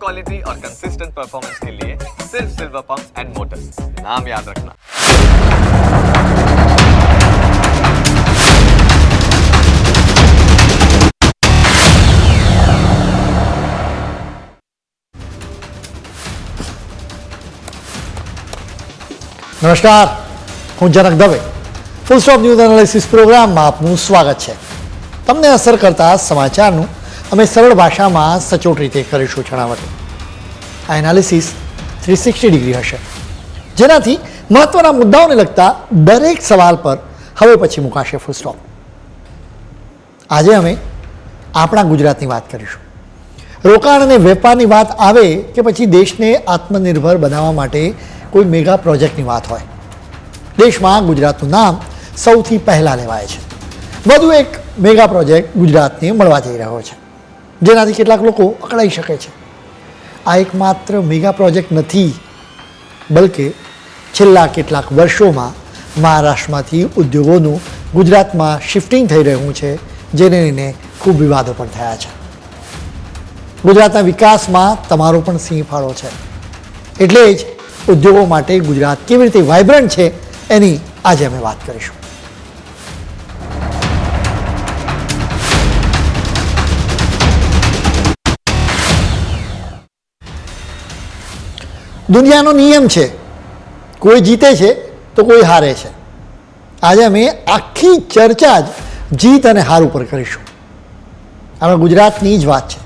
Quality और consistent performance के लिए सिर्फ सिल्वर पंप्स एंड मोटर्स, नाम याद रखना। નમસ્કાર, હું Janak Dave full stop news analysis પ્રોગ્રામમાં આપનું સ્વાગત છે. તમને અસર કરતા સમાચારનું અમે સરળ ભાષામાં સચોટ રીતે કરીશું છણાવટો. આ એનાલિસિસ 360 ડિગ્રી હશે, જેનાથી મહત્ત્વના મુદ્દાઓને લગતા દરેક સવાલ પર હવે પછી મુકાશે ફૂલ સ્ટોપ. આજે અમે આપણા ગુજરાતની વાત કરીશું. રોકાણ અને વેપારની વાત આવે કે પછી દેશને આત્મનિર્ભર બનાવવા માટે કોઈ મેગા પ્રોજેક્ટની વાત હોય, દેશમાં ગુજરાતનું નામ સૌથી પહેલાં લેવાય છે. વધુ એક મેગા પ્રોજેક્ટ ગુજરાતને મળવા જઈ રહ્યો છે, જેનાથી કેટલાક લોકો અકળાઈ શકે છે. આ એક માત્ર મેગા પ્રોજેક્ટ નથી, બલકે છેલ્લા કેટલાક વર્ષોમાં મહારાષ્ટ્રમાંથી ઉદ્યોગોનું ગુજરાતમાં શિફ્ટિંગ થઈ રહ્યું છે, જેને લઈને ખૂબ વિવાદો પણ થયા છે. ગુજરાતના વિકાસમાં તમારો પણ સિંહ ફાળો છે, એટલે જ ઉદ્યોગો માટે ગુજરાત કેવી રીતે વાઇબ્રન્ટ છે એની આજે અમે વાત કરીશું. દુનિયાનો નિયમ છે, કોઈ જીતે છે તો કોઈ હારે છે. આજે અમે આખી ચર્ચા જ જીત અને હાર ઉપર કરીશું. આમાં ગુજરાતની જ વાત છે.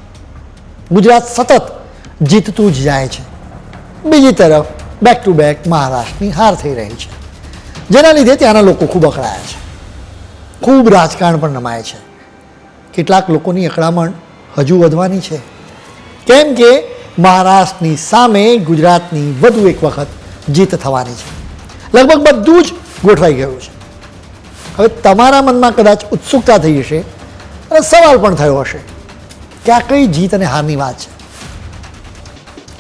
ગુજરાત સતત જીતતું જ જાય છે. બીજી તરફ બેક ટુ બેક મહારાષ્ટ્રની હાર થઈ રહી છે, જેના લીધે ત્યાંના લોકો ખૂબ અકળાયા છે. ખૂબ રાજકારણ પણ રમાય છે. કેટલાક લોકોની અકળામણ હજુ વધવાની છે, કેમ કે મહારાષ્ટ્રની સામે ગુજરાતની વધુ એક વખત જીત થવાની છે. લગભગ બધું જ ગોઠવાઈ ગયું છે. હવે તમારા મનમાં કદાચ ઉત્સુકતા થઈ હશે અને સવાલ પણ થયો હશે કે આ કઈ જીત અને હારની વાત છે.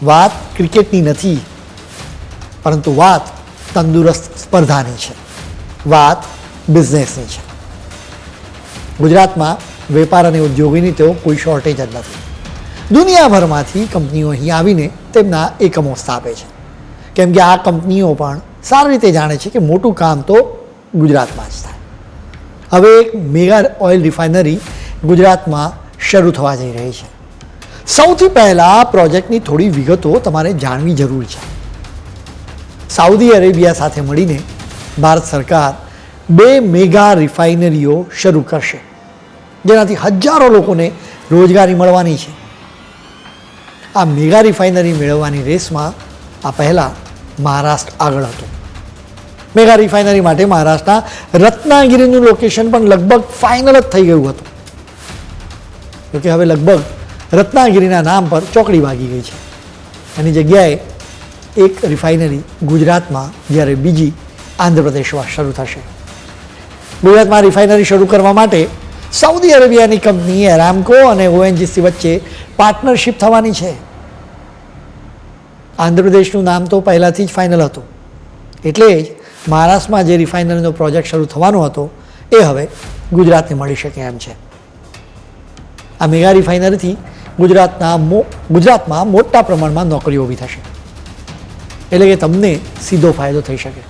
વાત ક્રિકેટની નથી, પરંતુ વાત તંદુરસ્ત સ્પર્ધાની છે. વાત બિઝનેસની છે. ગુજરાતમાં વેપાર અને ઉદ્યોગોની તેઓ કોઈ શોર્ટેજ જ નથી. દુનિયાભરમાંથી કંપનીઓ અહીં આવીને તેમના એકમો સ્થાપે છે, કેમ કે આ કંપનીઓ પણ સારી રીતે જાણે છે કે મોટું કામ તો ગુજરાતમાં જ થાય. હવે એક મેગા ઓઇલ રિફાઇનરી ગુજરાતમાં શરૂ થવા જઈ રહી છે. સૌથી પહેલાં પ્રોજેક્ટની થોડી વિગતો તમારે જાણવી જરૂર છે. સાઉદી અરેબિયા સાથે મળીને ભારત સરકાર 2 મેગા રિફાઇનરીઓ શરૂ કરશે, જેનાથી હજારો લોકોને રોજગારી મળવાની છે. આ મેગા રિફાઇનરી મેળવવાની રેસમાં આ પહેલાં મહારાષ્ટ્ર આગળ હતું. મેગા રિફાઇનરી માટે મહારાષ્ટ્રના રત્નાગીરીનું લોકેશન પણ લગભગ ફાઇનલ જ થઈ ગયું હતું. જોકે હવે લગભગ રત્નાગીરીના નામ પર ચોકડી વાગી ગઈ છે. એની જગ્યાએ એક રિફાઇનરી ગુજરાતમાં, જ્યારે બીજી આંધ્રપ્રદેશમાં શરૂ થશે. ગુજરાતમાં રિફાઇનરી શરૂ કરવા માટે સાઉદી અરેબિયાની કંપની એરામકો અને ઓએનજીસી વચ્ચે પાર્ટનરશિપ થવાની છે. આંધ્રપ્રદેશનું નામ તો પહેલાંથી જ ફાઇનલ હતું, એટલે જ મહારાષ્ટ્રમાં જે રિફાઇનરીનો પ્રોજેક્ટ શરૂ થવાનો હતો એ હવે ગુજરાતને મળી શકે એમ છે. આ મેગા રિફાઇનરીથી ગુજરાતમાં મોટા પ્રમાણમાં નોકરીઓ ઊભી થશે, એટલે કે તમને સીધો ફાયદો થઈ શકે.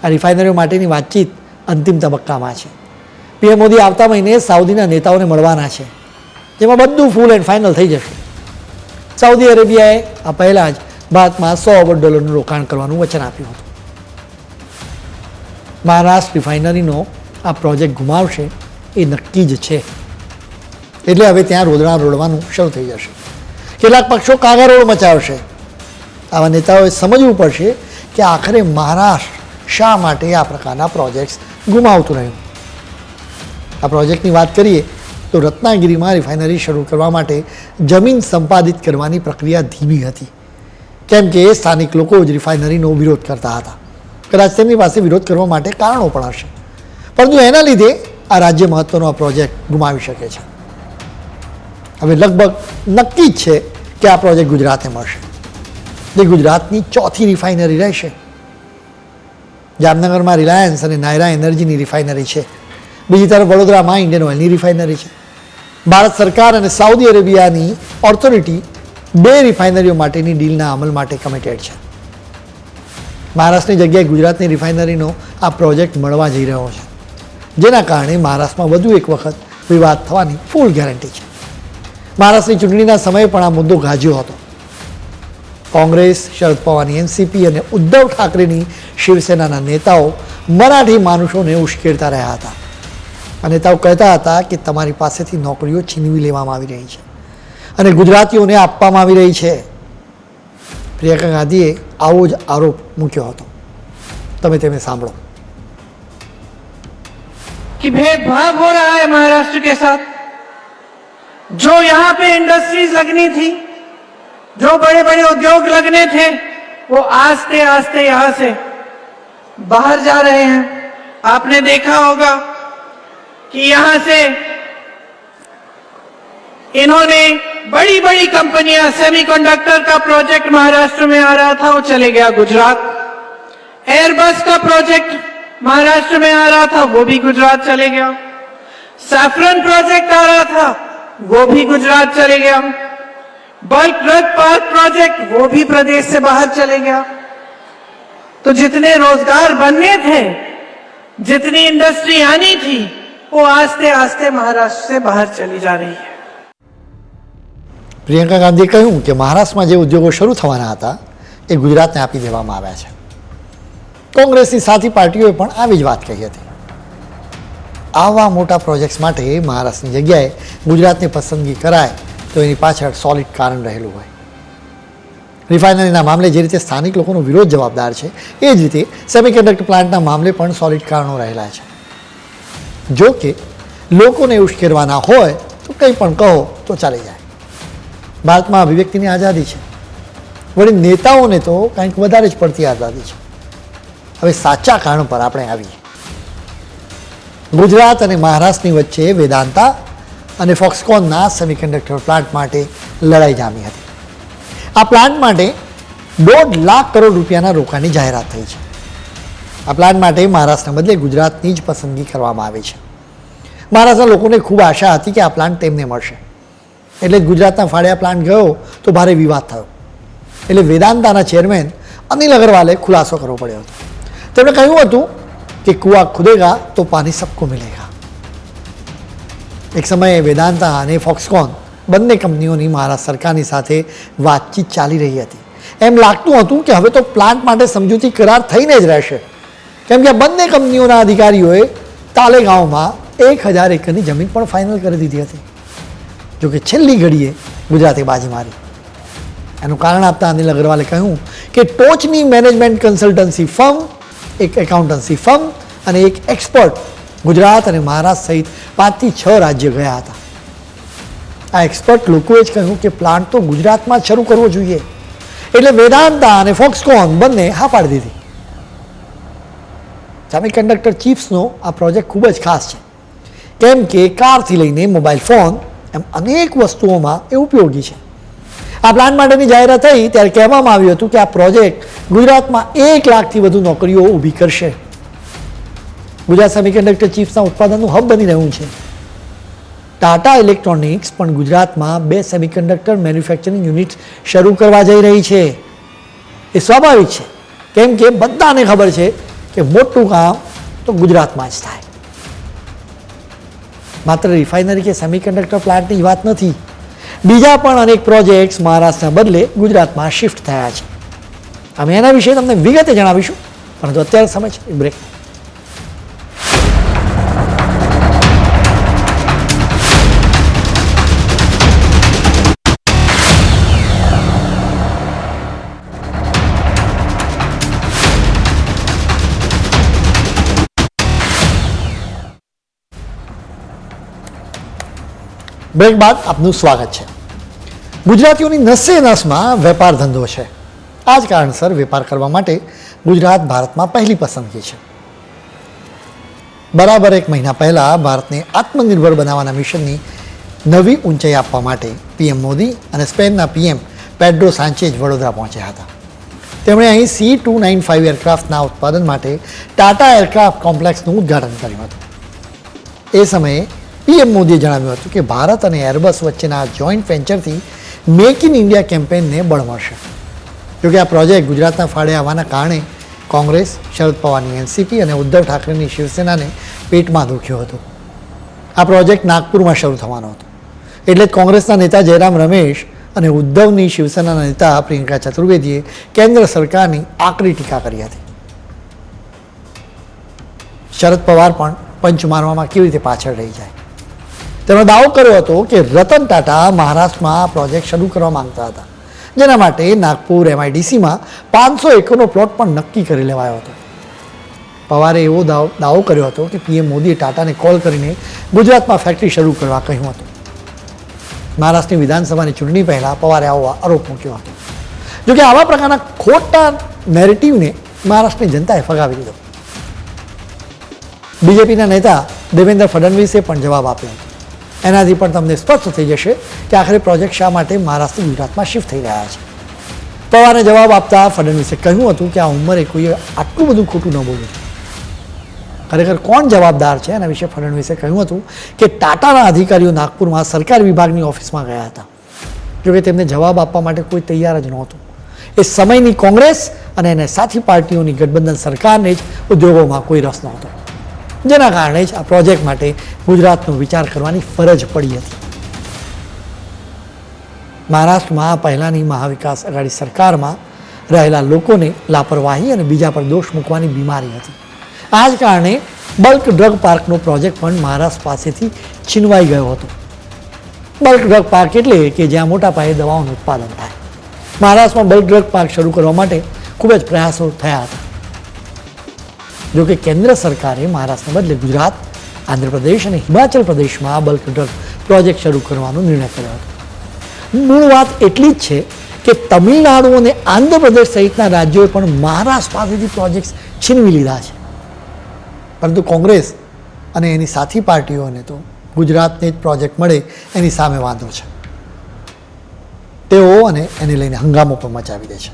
આ રિફાઇનરીઓ માટેની વાતચીત અંતિમ તબક્કામાં છે. પીએમ મોદી આવતા મહિને સાઉદીના નેતાઓને મળવાના છે, જેમાં બધું ફૂલ એન્ડ ફાઇનલ થઈ જશે. સાઉદી અરેબિયાએ આ પહેલાં જ ભારતમાં $100 અબજ રોકાણ કરવાનું વચન આપ્યું હતું. મહારાષ્ટ્ર રિફાઇનરીનો આ પ્રોજેક્ટ ગુમાવશે એ નક્કી જ છે, એટલે હવે ત્યાં રોદણા રોડવાનું શરૂ થઈ જશે. કેટલાક પક્ષો કાગારોળ મચાવશે. આવા નેતાઓએ સમજવું પડશે કે આખરે મહારાષ્ટ્ર શા માટે આ પ્રકારના પ્રોજેક્ટ્સ ગુમાવતું રહ્યું. આ પ્રોજેક્ટની વાત કરીએ તો રત્નાગીરીમાં રિફાઇનરી શરૂ કરવા માટે જમીન સંપાદિત કરવાની પ્રક્રિયા ધીમી હતી, કેમ કે સ્થાનિક લોકો જ રિફાઇનરીનો વિરોધ કરતા હતા. કદાચ તેમની પાસે વિરોધ કરવા માટે કારણો પણ હશે, પરંતુ એના લીધે આ રાજ્ય મહત્ત્વનો આ પ્રોજેક્ટ ગુમાવી શકે છે. હવે લગભગ નક્કી જ છે કે આ પ્રોજેક્ટ ગુજરાતને મળશે. જે ગુજરાતની ચોથી રિફાઇનરી રહેશે. જામનગરમાં રિલાયન્સ અને નાયરા એનર્જીની રિફાઇનરી છે. બીજી તરફ વડોદરામાં ઇન્ડિયન ઓઇલની રિફાઇનરી છે. ભારત સરકાર અને સાઉદી અરેબિયાની ઓથોરિટી 2 રિફાઇનરીઓ માટેની ડીલના અમલ માટે કમિટેડ છે. મહારાષ્ટ્રની જગ્યાએ ગુજરાતની રિફાઇનરીનો આ પ્રોજેક્ટ મળવા જઈ રહ્યો છે, જેના કારણે મહારાષ્ટ્રમાં વધુ એક વખત વિવાદ થવાની ફૂલ ગેરંટી છે. મહારાષ્ટ્રની ચૂંટણીના સમયે પણ આ મુદ્દો ગાજ્યો હતો. કોંગ્રેસ, શરદ પવારની એનસીપી અને ઉદ્ધવ ઠાકરેની શિવસેનાના નેતાઓ મરાઠી માણસોને ઉશ્કેરતા રહ્યા હતા. આ નેતાઓ કહેતા હતા કે તમારી પાસેથી નોકરીઓ છીનવી લેવામાં આવી રહી છે અને ગુજરાતીઓને આપવામાં આવી રહી છે. પ્રિયંકા ગાંધીએ આવો જ આરોપ મૂક્યો હતો. તમે તેને સાંભળો. कि भेदभाव हो रहा है महाराष्ट्र के साथ. जो यहाँ पे इंडस्ट्रीज लगनी थी, जो बड़े बड़े उद्योग लगने थे, वो आस्ते आस्ते यहाँ से बाहर जा रहे हैं. आपने देखा होगा कि यहाँ से इन्होंने बड़ी बड़ी कंपनियां, सेमीकंडक्टर का प्रोजेक्ट महाराष्ट्र में आ रहा था, वो चले गया गुजरात. एयरबस का प्रोजेक्ट महाराष्ट्र में आ रहा था, वो भी गुजरात चले गया. सैफरन प्रोजेक्ट आ रहा था, वो भी गुजरात चले गया. बल्क ड्रग पार्क प्रोजेक्ट, वो भी प्रदेश से बाहर चले गया. तो जितने रोजगार बनने थे, जितनी इंडस्ट्री आनी थी, वो आस्ते आस्ते महाराष्ट्र से बाहर चली जा रही है. પ્રિયંકા ગાંધીએ કહ્યું કે મહારાષ્ટ્રમાં જે ઉદ્યોગો શરૂ થવાના હતા એ ગુજરાતને આપી દેવામાં આવ્યા છે. કોંગ્રેસની સાથી પાર્ટીઓએ પણ આવી જ વાત કહી હતી. આવા મોટા પ્રોજેક્ટ્સ માટે મહારાષ્ટ્રની જગ્યાએ ગુજરાતની પસંદગી કરાય તો એની પાછળ સોલિડ કારણ રહેલું હોય. રિફાઇનરીના મામલે જે રીતે સ્થાનિક લોકોનો વિરોધ જવાબદાર છે, એ જ રીતે સેમિકન્ડક્ટર પ્લાન્ટના મામલે પણ સોલિડ કારણો રહેલા છે. જો કે લોકોને ઉશ્કેરવાના હોય તો કંઈ પણ કહો તો ચાલી જાય. ભારતમાં અભિવ્યક્તિની આઝાદી છે, વળી નેતાઓને તો કંઈક વધારે જ પડતી આઝાદી છે. હવે સાચા કારણ પર આપણે આવીએ. ગુજરાત અને મહારાષ્ટ્રની વચ્ચે વેદાંતા અને ફોક્સકોનના સેમિકન્ડક્ટર પ્લાન્ટ માટે લડાઈ જામી હતી. આ પ્લાન્ટ માટે 1.5 લાખ કરોડ રૂપિયાના રોકાણની જાહેરાત થઈ છે. આ પ્લાન્ટ માટે મહારાષ્ટ્રના બદલે ગુજરાતની જ પસંદગી કરવામાં આવી છે. મહારાષ્ટ્રના લોકોને ખૂબ આશા હતી કે આ પ્લાન્ટ તેમને મળશે, એટલે જ ગુજરાતના ફાળે આ પ્લાન્ટ ગયો તો ભારે વિવાદ થયો. એટલે વેદાંતાના ચેરમેન અનિલ અગરવાલે ખુલાસો કરવો પડ્યો હતો. તેમણે કહ્યું હતું કે કુઆ ખુદેગા તો પાણી સબકો મિલેગા. એક સમયે વેદાંતા અને ફોક્સકોન બંને કંપનીઓની મહારાષ્ટ્ર સરકારની સાથે વાતચીત ચાલી રહી હતી. એમ લાગતું હતું કે હવે તો પ્લાન્ટ માટે સમજૂતી કરાર થઈને જ રહેશે, કેમ કે આ બંને કંપનીઓના અધિકારીઓએ તાલેગાંવમાં 1000 એકરની જમીન પણ ફાઇનલ કરી દીધી હતી. જોકે છેલ્લી ઘડીએ ગુજરાતે બાજી મારી. એનું કારણ આપતા અનિલ અગરવાલે કહ્યું કે ટોચની મેનેજમેન્ટ કન્સલ્ટન્સી ફર્મ, એક એકાઉન્ટન્સી ફર્મ અને એક એક્સપર્ટ ગુજરાત અને મહારાષ્ટ્ર સહિત 5 થી 6 રાજ્ય ગયા હતા. આ એક્સપર્ટ લોકોએ જ કહ્યું કે પ્લાન્ટ તો ગુજરાતમાં જ શરૂ કરવો જોઈએ. એટલે વેદાંતા અને ફોક્સકોન બંને હા પાડી દીધી. સેમિકન્ડક્ટર ચિપ્સનો આ પ્રોજેક્ટ ખૂબ જ ખાસ છે, કેમ કે કારથી લઈને મોબાઈલ ફોન એમ અનેક વસ્તુઓમાં એ ઉપયોગી છે. આ પ્લાન્ટ માટેની જાહેરાત થઈ ત્યારે કહેવામાં આવ્યું હતું કે આ પ્રોજેક્ટ ગુજરાતમાં 1 લાખથી વધુ નોકરીઓ ઊભી કરશે. ગુજરાત સેમિકન્ડક્ટર ચિપ્સના ઉત્પાદનનું હબ બની રહ્યું છે. ટાટા ઇલેક્ટ્રોનિક્સ પણ ગુજરાતમાં 2 સેમિકન્ડક્ટર મેન્યુફેક્ચરિંગ યુનિટ શરૂ કરવા જઈ રહી છે. એ સ્વાભાવિક છે, કેમ કે બધાને ખબર છે કે મોટું કામ તો ગુજરાતમાં જ થાય. માત્ર રિફાઇનરી કે સેમિકન્ડક્ટર પ્લાન્ટની વાત નથી, બીજા પણ અનેક પ્રોજેક્ટ્સ મહારાષ્ટ્રના બદલે ગુજરાતમાં શિફ્ટ થયા છે. અમે એના વિશે તમને વિગતે જણાવીશું, પરંતુ અત્યારે સમય છે એક બ્રેક. બ્રેક બાદ આપનું સ્વાગત છે. ગુજરાતીઓની નસે નસમાં વેપાર ધંધો છે. આ જ કારણસર વેપાર કરવા માટે ગુજરાત ભારતમાં પહેલી પસંદગી છે. બરાબર 1 મહિના પહેલાં ભારતને આત્મનિર્ભર બનાવવાના મિશનની નવી ઊંચાઈ આપવા માટે પીએમ મોદી અને સ્પેનના પીએમ પેડ્રો સાંચેઝ વડોદરા પહોંચ્યા હતા. તેમણે અહીં C295 એરક્રાફ્ટના ઉત્પાદન માટે ટાટા એરક્રાફ્ટ કોમ્પ્લેક્સનું ઉદ્ઘાટન કર્યું હતું. એ સમયે પીએમ મોદીએ જણાવ્યું હતું કે ભારત અને એરબસ વચ્ચેના જોઈન્ટ વેન્ચરથી મેક ઇન ઇન્ડિયા કેમ્પેનને બળ મળશે. જોકે આ પ્રોજેક્ટ ગુજરાતના ફાળે આવવાના કારણે કોંગ્રેસ, શરદ પવારની એનસીપી અને ઉદ્ધવ ઠાકરેની શિવસેનાને પેટમાં દુખ્યો હતો. આ પ્રોજેક્ટ નાગપુરમાં શરૂ થવાનો હતો, એટલે જ કોંગ્રેસના નેતા જયરામ રમેશ અને ઉદ્ધવની શિવસેનાના નેતા પ્રિયંકા ચતુર્વેદીએ કેન્દ્ર સરકારની આકરી ટીકા કરી હતી. શરદ પવાર પણ પંચ મારવામાં કેવી રીતે પાછળ રહી જાય. તેમણે દાવો કર્યો હતો કે રતન ટાટા મહારાષ્ટ્રમાં આ પ્રોજેક્ટ શરૂ કરવા માંગતા હતા, જેના માટે નાગપુર MIDCમાં 500 એકરનો પ્લોટ પણ નક્કી કરી લેવાયો હતો. પવારે એવો દાવો કર્યો હતો કે PM મોદીએ ટાટાને કોલ કરીને ગુજરાતમાં ફેક્ટરી શરૂ કરવા કહ્યું હતું. મહારાષ્ટ્રની વિધાનસભાની ચૂંટણી પહેલાં પવારે આવો આરોપ મૂક્યો હતો. જોકે આવા પ્રકારના ખોટા નેરેટિવને મહારાષ્ટ્રની જનતાએ ફગાવી દીધો. બીજેપીના નેતા દેવેન્દ્ર ફડણવીસે પણ જવાબ આપ્યો હતો. એનાથી પણ તમને સ્પષ્ટ થઈ જશે કે આખરે પ્રોજેક્ટ શા માટે મહારાષ્ટ્ર ગુજરાતમાં શિફ્ટ થઈ રહ્યા છે. પવારને જવાબ આપતા ફડણવીસે કહ્યું હતું કે આ ઉંમરે કોઈએ આટલું બધું ખોટું ન બોલવું. ખરેખર કોણ જવાબદાર છે એના વિશે ફડણવીસે કહ્યું હતું કે ટાટાના અધિકારીઓ નાગપુરમાં સરકારી વિભાગની ઓફિસમાં ગયા હતા. જોકે તેમને જવાબ આપવા માટે કોઈ તૈયાર જ નહોતું. એ સમયની કોંગ્રેસ અને એને સાથી પાર્ટીઓની ગઠબંધન સરકારને જ ઉદ્યોગોમાં કોઈ રસ નહોતો, જેના કારણે જ આ પ્રોજેક્ટ માટે ગુજરાતનો વિચાર કરવાની ફરજ પડી હતી. મહારાષ્ટ્રમાં પહેલાંની મહાવિકાસ આઘાડી સરકારમાં રહેલા લોકોને લાપરવાહી અને બીજા પર દોષ મૂકવાની બીમારી હતી. આ જ કારણે બલ્ક ડ્રગ પાર્કનો પ્રોજેક્ટ પણ મહારાષ્ટ્ર પાસેથી છીનવાઈ ગયો હતો. બલ્ક ડ્રગ પાર્ક એટલે કે જ્યાં મોટા પાયે દવાઓનું ઉત્પાદન થાય. મહારાષ્ટ્રમાં બલ્ક ડ્રગ પાર્ક શરૂ કરવા માટે ખૂબ જ પ્રયાસો થયા હતા. જોકે કેન્દ્ર સરકારે મહારાષ્ટ્રને બદલે ગુજરાત, આંધ્રપ્રદેશ અને હિમાચલ પ્રદેશમાં બલ્ક ડ્રગ પ્રોજેક્ટ શરૂ કરવાનો નિર્ણય કર્યો હતો. મૂળ વાત એટલી જ છે કે તમિલનાડુ અને આંધ્રપ્રદેશ સહિતના રાજ્યોએ પણ મહારાષ્ટ્ર પાસેથી પ્રોજેક્ટ્સ છીનવી લીધા છે. પરંતુ કોંગ્રેસ અને એની સાથી પાર્ટીઓને તો ગુજરાતને જ પ્રોજેક્ટ મળે એની સામે વાંધો છે. તેઓ અને એને લઈને હંગામો પણ મચાવી દે છે.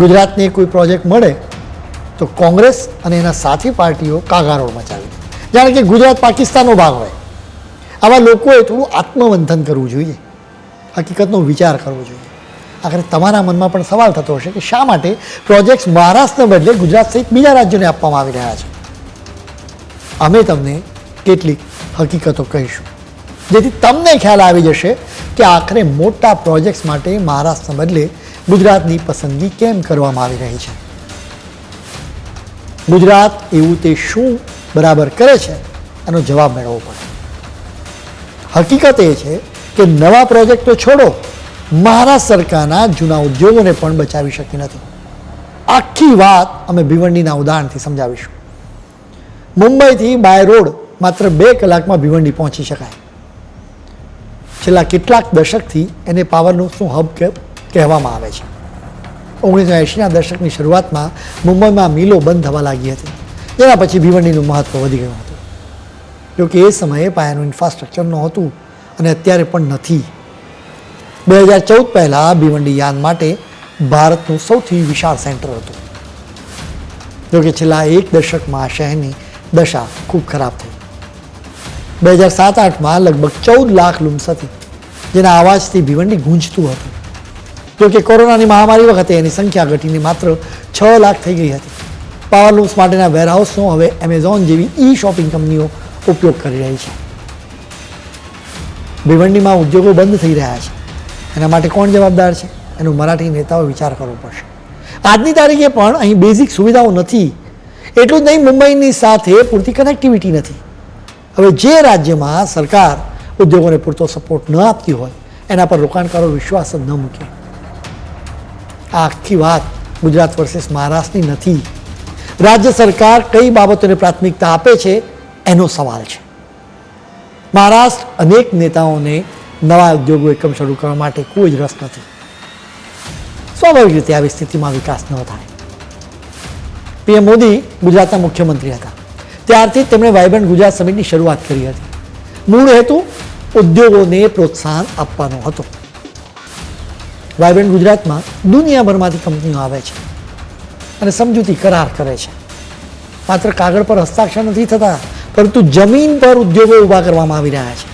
ગુજરાતને કોઈ પ્રોજેક્ટ મળે તો કોંગ્રેસ અને એના સાથી પાર્ટીઓ કાગારોળ મચાવી દે, જાણે કે ગુજરાત પાકિસ્તાનનો ભાગ હોય. આવા લોકોએ થોડું આત્મમંથન કરવું જોઈએ, હકીકતનો વિચાર કરવો જોઈએ. આખરે તમારા મનમાં પણ સવાલ થતો હશે કે શા માટે પ્રોજેક્ટ્સ મહારાષ્ટ્રને બદલે ગુજરાત સહિત બીજા રાજ્યોને આપવામાં આવી રહ્યા છે. અમે તમને કેટલીક હકીકતો કહીશું, જેથી તમને ખ્યાલ આવી જશે કે આખરે મોટા પ્રોજેક્ટ્સ માટે મહારાષ્ટ્રને બદલે ગુજરાતની પસંદગી કેમ કરવામાં આવી રહી છે. ગુજરાત એવું તે શું બરાબર કરે છે એનો જવાબ મેળવવો પડે. હકીકત એ છે કે નવા પ્રોજેક્ટ તો છોડો, મહારાષ્ટ્ર સરકારના જૂના ઉદ્યોગોને પણ બચાવી શકી નથી. આખી વાત અમે ભિવંડીના ઉદાહરણથી સમજાવીશું. મુંબઈથી બાય રોડ માત્ર 2 કલાકમાં ભિવંડી પહોંચી શકાય. છેલ્લા કેટલાક દશકથી એને પાવરનું શું હબ કહેવામાં આવે છે. 1980ના દશકની શરૂઆતમાં મુંબઈમાં મિલો બંધ થવા લાગી હતી, જેના પછી ભિવંડીનું મહત્ત્વ વધી ગયું હતું. જોકે એ સમયે પાયાનું ઇન્ફ્રાસ્ટ્રક્ચર નહોતું અને અત્યારે પણ નથી. 2014 પહેલાં ભિવંડી યાન માટે ભારતનું સૌથી વિશાળ સેન્ટર હતું. જોકે છેલ્લા 1 દશકમાં શહેરની દશા ખૂબ ખરાબ થઈ. 2007-8માં લગભગ 14 લાખ લૂમ્સ હતી, જેના અવાજથી ભિવંડી ગૂંજતું હતું. જોકે કોરોનાની મહામારી વખતે એની સંખ્યા ઘટીને માત્ર 6 લાખ થઈ ગઈ હતી. પાવર લૂમ્સ માટેના વેરહાઉસનો હવે એમેઝોન જેવી શોપિંગ કંપનીઓ ઉપયોગ કરી રહી છે. ભિવંડીમાં ઉદ્યોગો બંધ થઈ રહ્યા છે. એના માટે કોણ જવાબદાર છે એનો મરાઠી નેતાઓ વિચાર કરવો પડશે. આજની તારીખે પણ અહીં બેઝિક સુવિધાઓ નથી. એટલું જ નહીં, મુંબઈની સાથે પૂરતી કનેક્ટિવિટી નથી. હવે જે રાજ્યમાં સરકાર ઉદ્યોગોને પૂરતો સપોર્ટ ન આપતી હોય એના પર રોકાણકારો વિશ્વાસ જ ન મૂકે. આ આખી વાત ગુજરાત વર્સેસ મહારાષ્ટ્રની નથી. રાજ્ય સરકાર કઈ બાબતોને પ્રાથમિકતા આપે છે એનો સવાલ છે. મહારાષ્ટ્ર અનેક નેતાઓને નવા ઉદ્યોગો એકમ શરૂ કરવા માટે કોઈ જ રસ નથી. સ્વાભાવિક રીતે આવી સ્થિતિમાં વિકાસ ન થાય. PM મોદી ગુજરાતના મુખ્યમંત્રી હતા ત્યારથી તેમણે વાયબ્રન્ટ ગુજરાત સમિટની શરૂઆત કરી હતી. મૂળ હેતુ ઉદ્યોગોને પ્રોત્સાહન આપવાનો હતો. વાયબ્રન્ટ ગુજરાતમાં દુનિયાભરમાંથી કંપનીઓ આવે છે અને સમજૂતી કરાર કરે છે. માત્ર કાગળ પર હસ્તાક્ષર નથી થતા, પરંતુ જમીન પર ઉદ્યોગો ઊભા કરવામાં આવી રહ્યા છે.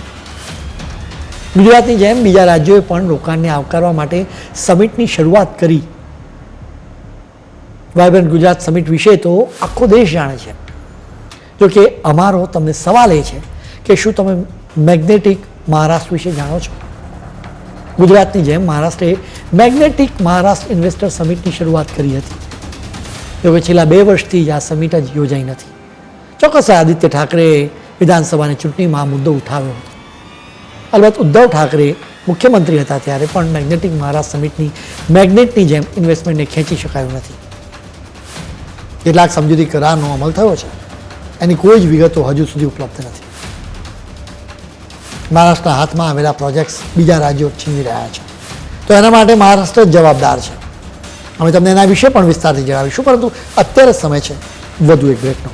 ગુજરાતની જેમ બીજા રાજ્યોએ પણ રોકાણને આવકારવા માટે સમિટની શરૂઆત કરી. વાયબ્રન્ટ ગુજરાત સમિટ વિશે તો આખો દેશ જાણે છે. જો કે અમારો તમને સવાલ એ છે કે શું તમે મેગ્નેટિક મહારાષ્ટ્ર વિશે જાણો છો? ગુજરાતની જેમ મહારાષ્ટ્રે મેગ્નેટિક મહારાષ્ટ્ર ઇન્વેસ્ટર સમિટની શરૂઆત કરી હતી. જો કે છેલ્લા 2 વર્ષથી જ આ સમિટ જ યોજાઈ નથી. ચોક્કસ આદિત્ય ઠાકરે વિધાનસભાની ચૂંટણીમાં આ મુદ્દો ઉઠાવ્યો હતો. અલબત્ત ઉદ્ધવ ઠાકરે મુખ્યમંત્રી હતા ત્યારે પણ મેગ્નેટિક મહારાષ્ટ્ર સમિટની મેગ્નેટની જેમ ઇન્વેસ્ટમેન્ટને ખેંચી શકાયું નથી. કેટલાક સમજૂતી કરારનો અમલ થયો છે, એની કોઈ જ વિગતો હજુ સુધી ઉપલબ્ધ નથી. મહારાષ્ટ્રના હાથમાં આવેલા પ્રોજેક્ટ્સ બીજા રાજ્યો છીનવી રહ્યા છે, તો એના માટે મહારાષ્ટ્ર જ જવાબદાર છે. અમે તમને એના વિશે પણ વિસ્તારથી જણાવીશું, પરંતુ અત્યારે સમય છે વધુ એક બ્રેકનો.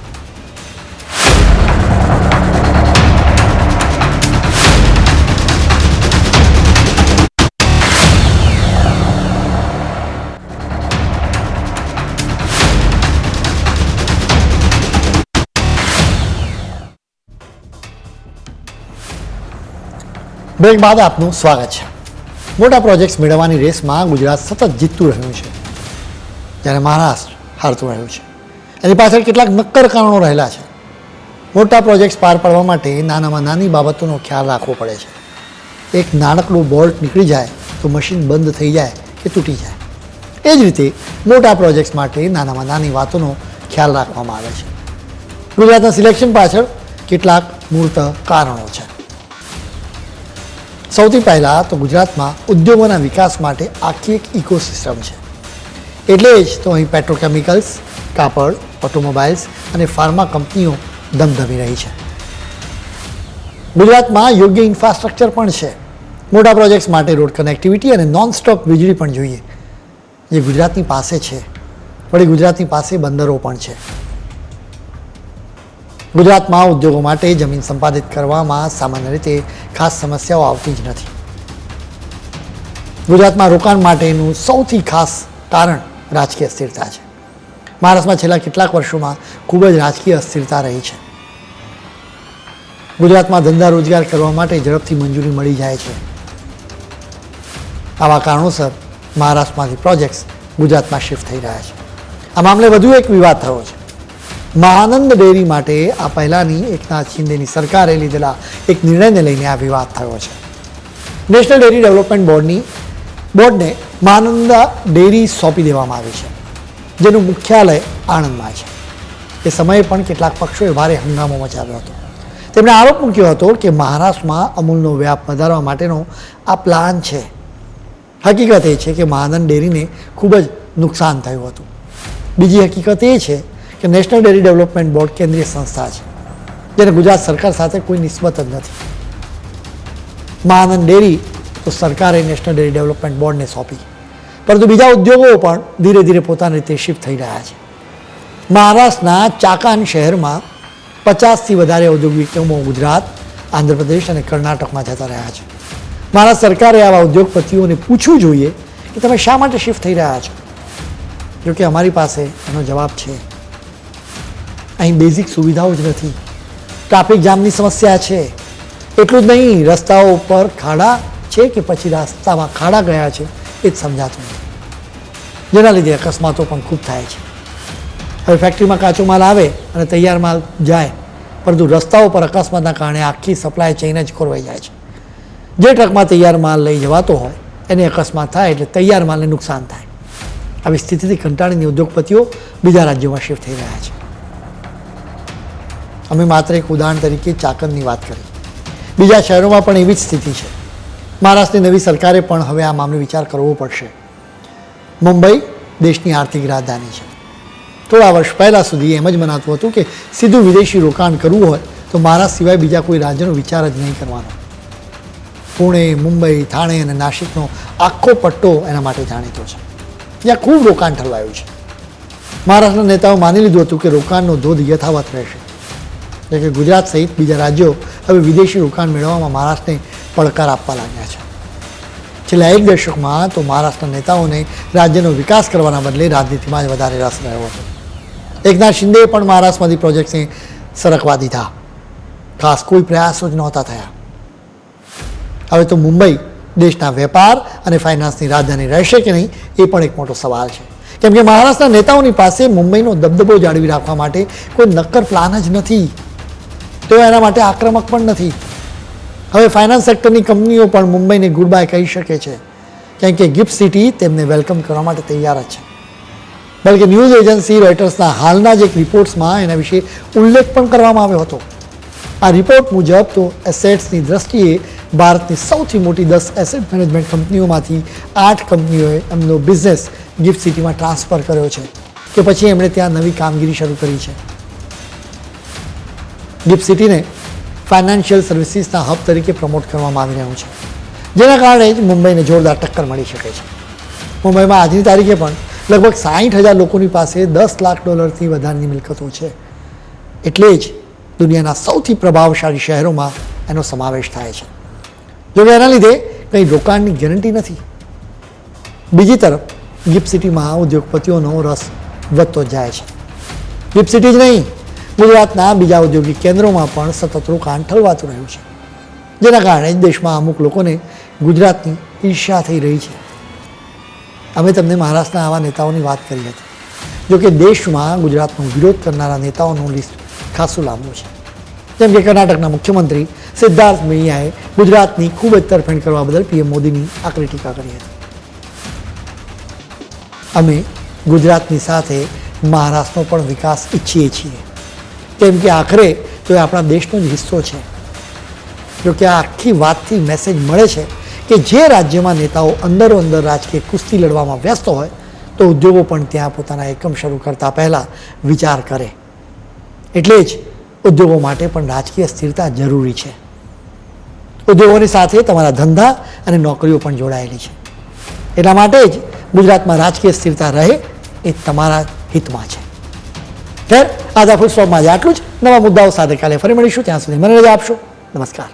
બ્રેક બાદ આપનું સ્વાગત છે. મોટા પ્રોજેક્ટ્સ મેળવવાની રેસમાં ગુજરાત સતત જીતતું રહ્યું છે, જ્યારે મહારાષ્ટ્ર હારતું રહ્યું છે. એની પાછળ કેટલાક નક્કર કારણો રહેલા છે. મોટા પ્રોજેક્ટ્સ પાર પાડવા માટે નાનામાં નાની બાબતોનો ખ્યાલ રાખવો પડે છે. એક નાનકડું બોલ્ટ નીકળી જાય તો મશીન બંધ થઈ જાય કે તૂટી જાય. એ જ રીતે મોટા પ્રોજેક્ટ્સ માટે નાનામાં નાની વાતોનો ખ્યાલ રાખવામાં આવે છે. ગુજરાતના સિલેક્શન પાછળ કેટલાક મૂર્ત કારણો છે. સૌથી પહેલાં તો ગુજરાતમાં ઉદ્યોગોના વિકાસ માટે આખી એક ઇકોસિસ્ટમ છે. એટલે જ તો અહીં પેટ્રોકેમિકલ્સ, કાપડ, ઓટોમોબાઈલ્સ અને ફાર્મા કંપનીઓ ધમધમી રહી છે. ગુજરાતમાં યોગ્ય ઇન્ફ્રાસ્ટ્રક્ચર પણ છે. મોટા પ્રોજેક્ટ્સ માટે રોડ કનેક્ટિવિટી અને નોન સ્ટોપ વીજળી પણ જોઈએ, જે ગુજરાતની પાસે છે. વળી ગુજરાતની પાસે બંદરો પણ છે. ગુજરાતમાં ઉદ્યોગો માટે જમીન સંપાદિત કરવામાં સામાન્ય રીતે ખાસ સમસ્યાઓ આવતી જ નથી. ગુજરાતમાં રોકાણ માટેનું સૌથી ખાસ કારણ રાજકીય અસ્થિરતા છે. મહારાષ્ટ્રમાં છેલ્લા કેટલાક વર્ષોમાં ખૂબ જ રાજકીય અસ્થિરતા રહી છે. ગુજરાતમાં ધંધા રોજગાર કરવા માટે ઝડપથી મંજૂરી મળી જાય છે. આવા કારણોસર મહારાષ્ટ્રમાંથી પ્રોજેક્ટ્સ ગુજરાતમાં શિફ્ટ થઈ રહ્યા છે. આ મામલે વધુ એક વિવાદ થયો છે. મહાનંદ ડેરી માટે આ પહેલાંની એકનાથ શિંદેની સરકારે લીધેલા એક નિર્ણયને લઈને આ વિવાદ થયો છે. નેશનલ ડેરી ડેવલપમેન્ટ બોર્ડને મહાનંદ ડેરી સોંપી દેવામાં આવી છે, જેનું મુખ્યાલય આણંદમાં છે. એ સમયે પણ કેટલાક પક્ષોએ ભારે હંગામો મચાવ્યો હતો. તેમણે આરોપ મૂક્યો હતો કે મહારાષ્ટ્રમાં અમૂલનો વ્યાપ વધારવા માટેનો આ પ્લાન છે. હકીકત એ છે કે મહાનંદ ડેરીને ખૂબ જ નુકસાન થયું હતું. બીજી હકીકત એ છે કે નેશનલ ડેરી ડેવલપમેન્ટ બોર્ડ કેન્દ્રીય સંસ્થા છે, જેને ગુજરાત સરકાર સાથે કોઈ નિસ્બત જ નથી. મહાનંદ ડેરી તો સરકારે નેશનલ ડેરી ડેવલપમેન્ટ બોર્ડને સોંપી, પરંતુ બીજા ઉદ્યોગો પણ ધીરે ધીરે પોતાની રીતે શિફ્ટ થઈ રહ્યા છે. મહારાષ્ટ્રના ચાકાન શહેરમાં 50થી વધારે ઔદ્યોગિક એકમો ગુજરાત, આંધ્રપ્રદેશ અને કર્ણાટકમાં જતા રહ્યા છે. મહારાષ્ટ્ર સરકારે આવા ઉદ્યોગપતિઓને પૂછવું જોઈએ કે તમે શા માટે શિફ્ટ થઈ રહ્યા છો. જોકે અમારી પાસે એનો જવાબ છે. અહીં બેઝિક સુવિધાઓ જ નથી. ટ્રાફિક જામની સમસ્યા છે. એટલું જ નહીં, રસ્તાઓ ઉપર ખાડા છે કે પછી રસ્તામાં ખાડા ગયા છે એ જ સમજાતું નથી, જેના લીધે અકસ્માતો પણ ખૂબ થાય છે. હવે ફેક્ટરીમાં કાચો માલ આવે અને તૈયાર માલ જાય, પરંતુ રસ્તાઓ પર અકસ્માતના કારણે આખી સપ્લાય ચેઇન જ ખોરવાઈ જાય છે. જે ટ્રકમાં તૈયાર માલ લઈ જવાતો હોય એને અકસ્માત થાય એટલે તૈયાર માલને નુકસાન થાય. આવી સ્થિતિથી કંટાળીને ઉદ્યોગપતિઓ બીજા રાજ્યોમાં શિફ્ટ થઈ રહ્યા છે. અમે માત્ર એક ઉદાહરણ તરીકે ચાકણની વાત કરી. બીજા શહેરોમાં પણ એવી જ સ્થિતિ છે. મહારાષ્ટ્રની નવી સરકારે પણ હવે આ મામલે વિચાર કરવો પડશે. મુંબઈ દેશની આર્થિક રાજધાની છે. થોડા વર્ષ પહેલાં સુધી એમ જ મનાતું હતું કે સીધું વિદેશી રોકાણ કરવું હોય તો મહારાષ્ટ્ર સિવાય બીજા કોઈ રાજ્યનો વિચાર જ નહીં કરવાનો. પુણે, મુંબઈ, થાણે અને નાસિકનો આખો પટ્ટો એના માટે જાણીતો છે, જ્યાં ખૂબ રોકાણ ઠલવાયું છે. મહારાષ્ટ્રના નેતાઓ માની લીધું હતું કે રોકાણનો ધોધ યથાવત રહેશે. એટલે કે ગુજરાત સહિત બીજા રાજ્યો હવે વિદેશી રોકાણ મેળવવામાં મહારાષ્ટ્રને પડકાર આપવા લાગ્યા છે. છેલ્લા એક દશકમાં તો મહારાષ્ટ્રના નેતાઓને રાજ્યનો વિકાસ કરવાના બદલે રાજનીતિમાં જ વધારે રસ રહ્યો હતો. એકનાથ શિંદેએ પણ મહારાષ્ટ્રમાંથી પ્રોજેક્ટ્સને સરકવા દીધા. ખાસ કોઈ પ્રયાસો જ નહોતા થયા. હવે તો મુંબઈ દેશના વેપાર અને ફાઇનાન્સની રાજધાની રહેશે કે નહીં એ પણ એક મોટો સવાલ છે, કેમ કે મહારાષ્ટ્રના નેતાઓની પાસે મુંબઈનો દબદબો જાળવી રાખવા માટે કોઈ નક્કર પ્લાન જ નથી. તેઓ એના માટે આક્રમક પણ નથી. હવે ફાઇનાન્સ સેક્ટરની કંપનીઓ પણ મુંબઈને ગુડ બાય કહી શકે છે, કેમ કે ગિફ્ટ સિટી તેમને વેલકમ કરવા માટે તૈયાર જ છે. બલકે ન્યૂઝ એજન્સી રોયટર્સના હાલના જ એક રિપોર્ટ્સમાં એના વિશે ઉલ્લેખ પણ કરવામાં આવ્યો હતો. આ રિપોર્ટ મુજબ તો એસેટ્સની દ્રષ્ટિએ ભારતની સૌથી મોટી 10 એસેટ મેનેજમેન્ટ કંપનીઓમાંથી 8 કંપનીઓએ એમનો બિઝનેસ ગિફ્ટ સિટીમાં ટ્રાન્સફર કર્યો છે કે પછી એમણે ત્યાં નવી કામગીરી શરૂ કરી છે. ગિફ્ટ સિટીને ફાઇનાન્શિયલ સર્વિસીસના હબ તરીકે પ્રમોટ કરવામાં આવી રહ્યું છે, જેના કારણે જ મુંબઈને જોરદાર ટક્કર મળી શકે છે. મુંબઈમાં આજની તારીખે પણ લગભગ 60,000 લોકોની પાસે $10 લાખ વધારની મિલકતો છે. એટલે જ દુનિયાના સૌથી પ્રભાવશાળી શહેરોમાં એનો સમાવેશ થાય છે. જોકે એના લીધે કંઈ રોકાણની ગેરંટી નથી. બીજી તરફ ગિફ્ટ સિટીમાં ઉદ્યોગપતિઓનો રસ વધતો જ જાય છે. ગિફ્ટ સિટી જ નહીં, ગુજરાતના બીજા ઔદ્યોગિક કેન્દ્રોમાં પણ સતત રોકાણ ઠલવાતું રહ્યું છે, જેના કારણે દેશમાં અમુક લોકોને ગુજરાતની ઈર્ષ્યા થઈ રહી છે. અમે તમને મહારાષ્ટ્રના આવા નેતાઓની વાત કરી હતી. જોકે દેશમાં ગુજરાતનો વિરોધ કરનારા નેતાઓનું લિસ્ટ ખાસું લાંબુ છે. જેમ કે કર્ણાટકના મુખ્યમંત્રી સિદ્ધાર્થ મૈયાએ ગુજરાતની ખૂબ જ તરફેણ કરવા બદલ પીએમ મોદીની આકરી ટીકા કરી હતી. અમે ગુજરાતની સાથે મહારાષ્ટ્રનો પણ વિકાસ ઈચ્છીએ છીએ, કેમ કે આખરે તો એ આપણા દેશનો જ હિસ્સો છે. જોકે આ આખી વાતથી મેસેજ મળે છે કે જે રાજ્યમાં નેતાઓ અંદરો અંદર રાજકીય કુસ્તી લડવામાં વ્યસ્ત હોય તો ઉદ્યોગો પણ ત્યાં પોતાના એકમ શરૂ કરતા પહેલાં વિચાર કરે. એટલે જ ઉદ્યોગો માટે પણ રાજકીય સ્થિરતા જરૂરી છે. ઉદ્યોગોની સાથે તમારા ધંધા અને નોકરીઓ પણ જોડાયેલી છે. એટલા માટે જ ગુજરાતમાં રાજકીય સ્થિરતા રહે એ તમારા હિતમાં છે. ખેર, આજ ફૂલ સ્ટોપમાં આટલું જ. નવા મુદ્દાઓ સાથે કાલે ફરી મળીશું. ત્યાં સુધી મને રજા આપશો. નમસ્કાર.